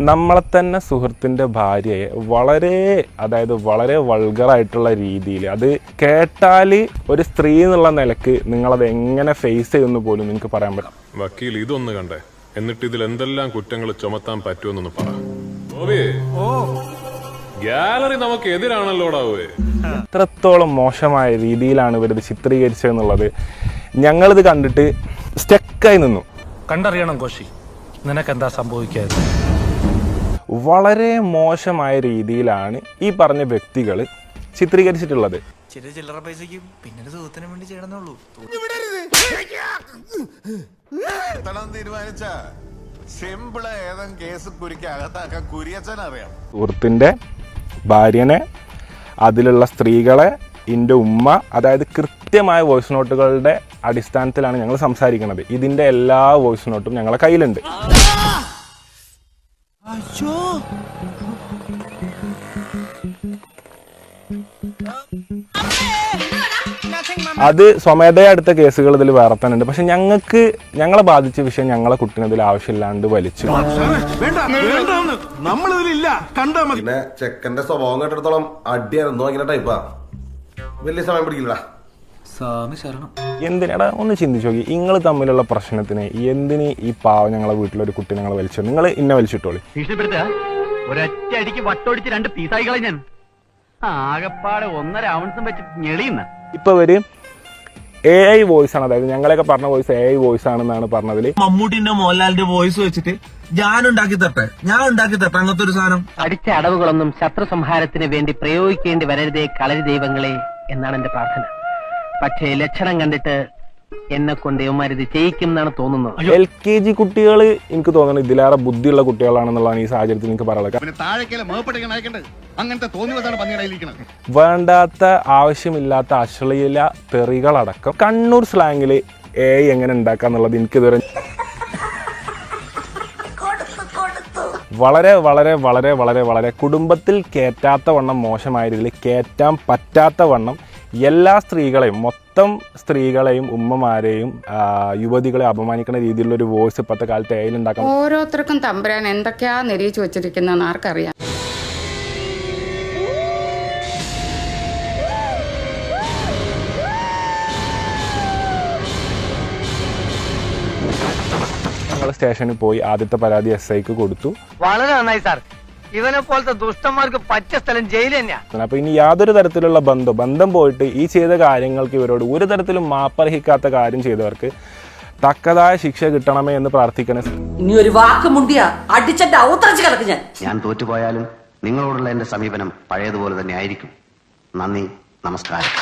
നമ്മളെ തന്നെ സുഹൃത്തിൻ്റെ ഭാര്യയെ വളരെ വൾഗറായിട്ടുള്ള രീതിയിൽ, അത് കേട്ടാൽ ഒരു സ്ത്രീ എന്നുള്ള നിലക്ക് നിങ്ങളത് എങ്ങനെ ഫേസ് ചെയ്യുമെന്ന് പോലും നിങ്ങൾക്ക് പറയാൻ പറ്റും. വക്കീൽ ഇതൊന്ന് കണ്ടേ, എന്നിട്ട് ഇതിൽ എന്തെല്ലാം കുറ്റങ്ങൾ ചുമത്താൻ പറ്റുമെന്നൊന്ന് പറ. ഗാലറി നമുക്ക് എതിരാണല്ലോടാവേ. എത്രത്തോളം മോശമായ രീതിയിലാണ് ഇവരിത് ചിത്രീകരിച്ചതെന്നുള്ളത് ഞങ്ങളിത് കണ്ടിട്ട് സ്റ്റക്കായി നിന്നു. കണ്ടറിയണം കോശി, നിനക്കെന്താ സംഭവിക്കാതെ. വളരെ മോശമായ രീതിയിലാണ് ഈ പറഞ്ഞ വ്യക്തികൾ ചിത്രീകരിച്ചിട്ടുള്ളത്. ചില്ലറ പൈസക്ക് പിന്നെ സുഹൃത്തിനും വേണ്ടി ചെയ്യണമെന്നുള്ളൂ. സുഹൃത്തിൻ്റെ ഭാര്യനെ, അതിലുള്ള സ്ത്രീകളെ, എൻ്റെ ഉമ്മ, അതായത് കൃത്യമായ വോയിസ് നോട്ടുകളുടെ അടിസ്ഥാനത്തിലാണ് ഞങ്ങൾ സംസാരിക്കുന്നത്. ഇതിൻ്റെ എല്ലാ വോയിസ് നോട്ടും ഞങ്ങളെ കയ്യിലുണ്ട്. അത് സ്വമേധയാ എടുത്ത കേസുകൾ ഇതിൽ വേറെ തന്നെ ഉണ്ട്. പക്ഷെ ഞങ്ങളെ ബാധിച്ച വിഷയം ഞങ്ങളെ കുട്ടീനെ ഇതിൽ ആവശ്യമില്ലാണ്ട് വലിച്ചു. പിന്നെ ചെക്കന്റെ സ്വഭാവം കേട്ടിടത്തോളം അടിയായിരുന്നു ഇങ്ങനെ ടൈപ്പാ. വലിയ സമയം പിടിക്കില്ല. എന്തിനാടാ ഒന്ന് ചിന്തിച്ചു നോക്കി, നിങ്ങൾ തമ്മിലുള്ള പ്രശ്നത്തിന് എന്തിന് ഈ പാവം ഞങ്ങളെ വീട്ടിലൊരു കുട്ടി ഞങ്ങളെ വലിച്ചു? നിങ്ങൾ ഇന്നെ വലിച്ചിട്ടോളി. ഒരൊറ്റ അടിക്ക് വട്ടോടിച്ച് 2 പീസായികളെ ഞാൻ ആകപ്പാടെ 1.5 ഔൺസും വെച്ച് ഞെളിയുന്ന. ഇപ്പൊ ഇവര് AI വോയിസ് ആണ്, അതായത് ഞങ്ങളൊക്കെ പറഞ്ഞ വോയിസ് AI വോയിസ് ആണെന്നാണ് പറഞ്ഞതില്. മമ്മൂട്ടിന്റെ മോഹൻലാലിന്റെ വോയിസ് വെച്ചിട്ട് ഞാൻ ഉണ്ടാക്കി തട്ടെ അങ്ങനത്തെ ഒരു സാധനം. അടിച്ച അടവുകളൊന്നും ശത്രു സംഹാരത്തിന് വേണ്ടി പ്രയോഗിക്കേണ്ടി വരരുതേ കളരി ദൈവങ്ങളെ എന്നാണ് എന്റെ പ്രാർത്ഥന. പക്ഷേ ലക്ഷണം കണ്ടിട്ട് എന്നെ കൊണ്ട് ഇവന്മാരിത് ചെയ്യിക്കും എന്നാണ് തോന്നുന്നത്. LKG കുട്ടികൾ എനിക്ക് തോന്നുന്നു ഇതിലേറെ ബുദ്ധിയുള്ള കുട്ടികളാണെന്നുള്ളതാണ് ഈ സാഹചര്യത്തിൽ എനിക്ക് പറയുന്നത്. വേണ്ടാത്ത ആവശ്യമില്ലാത്ത അശ്ലീല തെറികളടക്കം കണ്ണൂർ സ്ലാങ്ങിൽ AI എങ്ങനെ ഉണ്ടാക്കാന്നുള്ളത് എനിക്കിതുവരെ വളരെ കുടുംബത്തിൽ കയറ്റാത്ത വണ്ണം മോശമായ രീതിയിൽ കയറ്റാൻ പറ്റാത്ത വണ്ണം എല്ലാ സ്ത്രീകളെയും, മൊത്തം സ്ത്രീകളെയും, ഉമ്മമാരെയും, യുവതികളെ അപമാനിക്കുന്ന രീതിയിലുള്ള ഒരു വോയിസ് ഇപ്പോഴത്തെ കാലത്ത് AI ഉണ്ടാക്കാം. ഓരോരുത്തർക്കും തമ്പുരാൻ എന്തൊക്കെയാ നിരീക്ഷിച്ചു വെച്ചിരിക്കുന്നതെന്ന് ആർക്കറിയാം. ഞങ്ങൾ സ്റ്റേഷനിൽ പോയി ആദ്യത്തെ പരാതി SIക്ക് കൊടുത്തു. വളരെ നന്നായി സാർ. ഇവനെ പോലത്തെ ദുഷ്ടന്മാർക്ക് പറ്റിയ സ്ഥലം ജയിൽ തന്നെയാ. അപ്പൊ ഇനി യാതൊരു തരത്തിലുള്ള ബന്ധം പോയിട്ട് ഈ ചെയ്ത കാര്യങ്ങൾക്ക് ഇവരോട് ഒരു തരത്തിലും മാപ്പർഹിക്കാത്ത കാര്യം ചെയ്തവർക്ക് തക്കതായ ശിക്ഷ കിട്ടണമേ എന്ന് പ്രാർത്ഥിക്കണം. ഇനി ഒരു വാക്ക് മുണ്ടിയാ അടിച്ചെന്റെ ഔത്തറച്ച് കിടക്കും ഞാൻ തോറ്റുപോയാലും നിങ്ങളോടുള്ള എന്റെ സമീപനം പഴയതുപോലെ തന്നെ ആയിരിക്കും. നന്ദി, നമസ്കാരം.